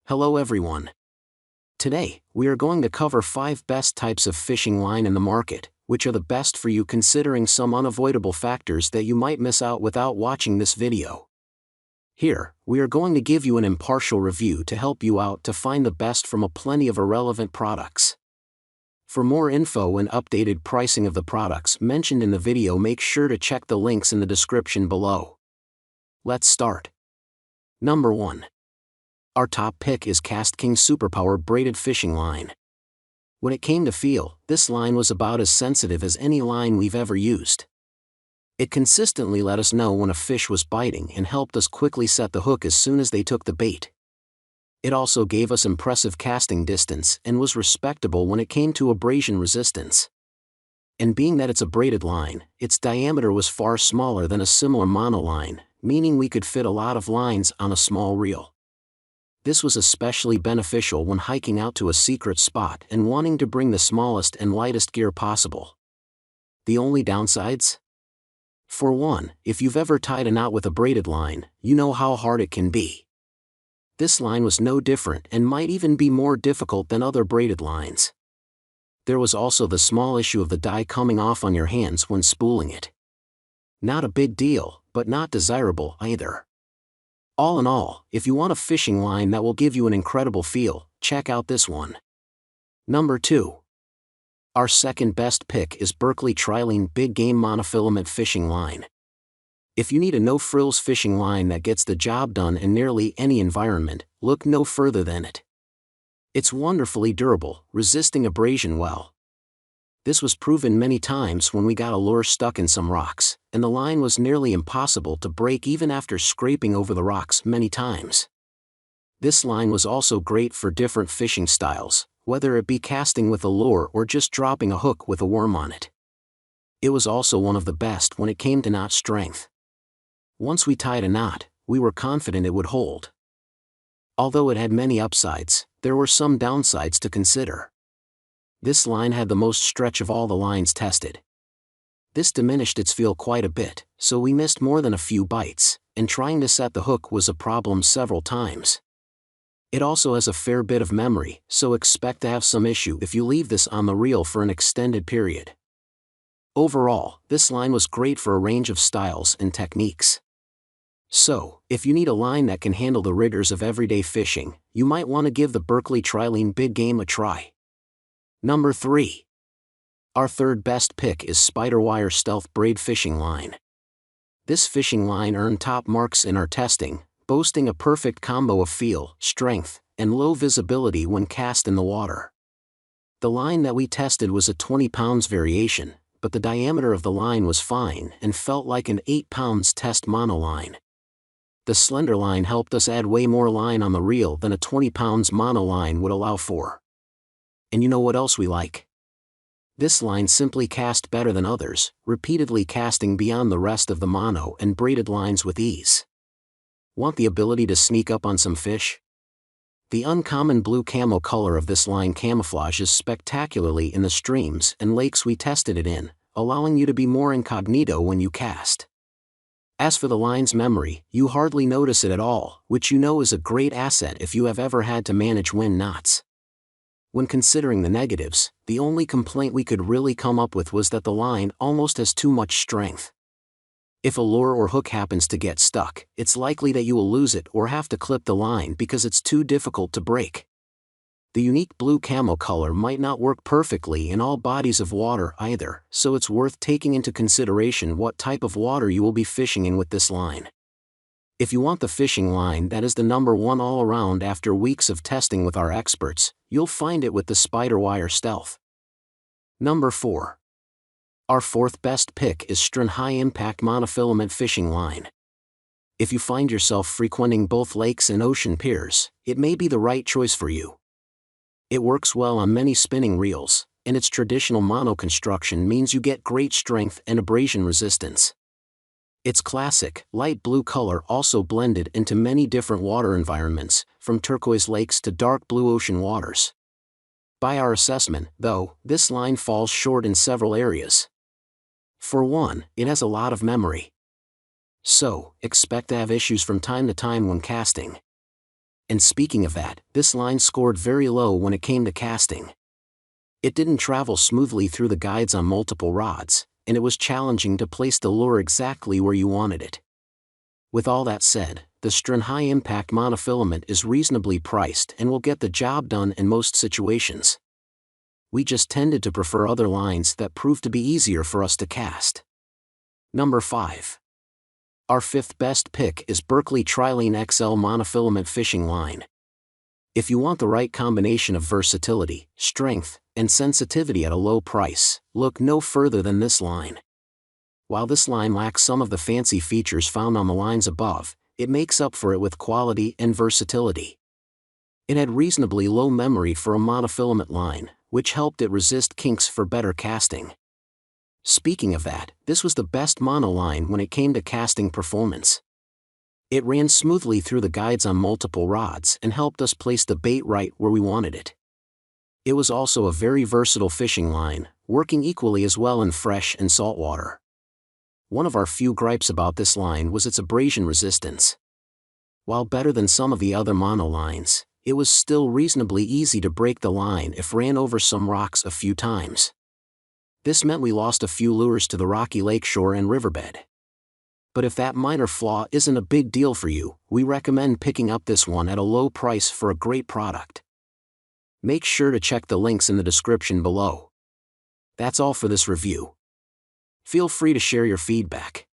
Hello everyone. Today, we are going to cover 5 best types of fishing line in the market, which are the best for you considering some unavoidable factors that you might miss out without watching this video. Here, we are going to give you an impartial review to help you out to find the best from a plenty of irrelevant products. For more info and updated pricing of the products mentioned in the video, make sure to check the links in the description below. Let's start. Number 1. Our top pick is KastKing SuperPower braided fishing line. When it came to feel, this line was about as sensitive as any line we've ever used. It consistently let us know when a fish was biting and helped us quickly set the hook as soon as they took the bait. It also gave us impressive casting distance and was respectable when it came to abrasion resistance. And being that it's a braided line, its diameter was far smaller than a similar monoline, meaning we could fit a lot of lines on a small reel. This was especially beneficial when hiking out to a secret spot and wanting to bring the smallest and lightest gear possible. The only downsides? For one, if you've ever tied a knot with a braided line, you know how hard it can be. This line was no different and might even be more difficult than other braided lines. There was also the small issue of the dye coming off on your hands when spooling it. Not a big deal, but not desirable either. All in all, if you want a fishing line that will give you an incredible feel, check out this one. Number 2. Our second best pick is Berkley Trilene Big Game Monofilament Fishing Line. If you need a no-frills fishing line that gets the job done in nearly any environment, look no further than it. It's wonderfully durable, resisting abrasion well. This was proven many times when we got a lure stuck in some rocks, and the line was nearly impossible to break even after scraping over the rocks many times. This line was also great for different fishing styles, whether it be casting with a lure or just dropping a hook with a worm on it. It was also one of the best when it came to knot strength. Once we tied a knot, we were confident it would hold. Although it had many upsides, there were some downsides to consider. This line had the most stretch of all the lines tested. This diminished its feel quite a bit, so we missed more than a few bites, and trying to set the hook was a problem several times. It also has a fair bit of memory, so expect to have some issue if you leave this on the reel for an extended period. Overall, this line was great for a range of styles and techniques. So, if you need a line that can handle the rigors of everyday fishing, you might want to give the Berkley Trilene Big Game a try. Number 3. Our third best pick is SpiderWire Stealth Braid Fishing Line. This fishing line earned top marks in our testing, boasting a perfect combo of feel, strength, and low visibility when cast in the water. The line that we tested was a 20 pounds variation, but the diameter of the line was fine and felt like an 8 pounds test monoline. The slender line helped us add way more line on the reel than a 20 pounds monoline would allow for. And you know what else we like? This line simply cast better than others, repeatedly casting beyond the rest of the mono and braided lines with ease. Want the ability to sneak up on some fish? The uncommon blue camo color of this line camouflages spectacularly in the streams and lakes we tested it in, allowing you to be more incognito when you cast. As for the line's memory, you hardly notice it at all, which you know is a great asset if you have ever had to manage wind knots. When considering the negatives, the only complaint we could really come up with was that the line almost has too much strength. If a lure or hook happens to get stuck, it's likely that you will lose it or have to clip the line because it's too difficult to break. The unique blue camo color might not work perfectly in all bodies of water either, so it's worth taking into consideration what type of water you will be fishing in with this line. If you want the fishing line that is the number 1 all around after weeks of testing with our experts, you'll find it with the SpiderWire Stealth. Number 4. Our fourth best pick is Stren High Impact Monofilament Fishing Line. If you find yourself frequenting both lakes and ocean piers, it may be the right choice for you. It works well on many spinning reels, and its traditional mono construction means you get great strength and abrasion resistance. Its classic, light blue color also blended into many different water environments, from turquoise lakes to dark blue ocean waters. By our assessment, though, this line falls short in several areas. For one, it has a lot of memory. So, expect to have issues from time to time when casting. And speaking of that, this line scored very low when it came to casting. It didn't travel smoothly through the guides on multiple rods, and it was challenging to place the lure exactly where you wanted it. With all that said, the Stren high-impact monofilament is reasonably priced and will get the job done in most situations. We just tended to prefer other lines that proved to be easier for us to cast. Number 5. Our 5th best pick is Berkley Trilene XL monofilament fishing line. If you want the right combination of versatility, strength, and sensitivity at a low price, look no further than this line. While this line lacks some of the fancy features found on the lines above, it makes up for it with quality and versatility. It had reasonably low memory for a monofilament line, which helped it resist kinks for better casting. Speaking of that, this was the best monoline when it came to casting performance. It ran smoothly through the guides on multiple rods and helped us place the bait right where we wanted it. It was also a very versatile fishing line, working equally as well in fresh and salt water. One of our few gripes about this line was its abrasion resistance. While better than some of the other monolines, it was still reasonably easy to break the line if ran over some rocks a few times. This meant we lost a few lures to the rocky lakeshore and riverbed. But if that minor flaw isn't a big deal for you, we recommend picking up this one at a low price for a great product. Make sure to check the links in the description below. That's all for this review. Feel free to share your feedback.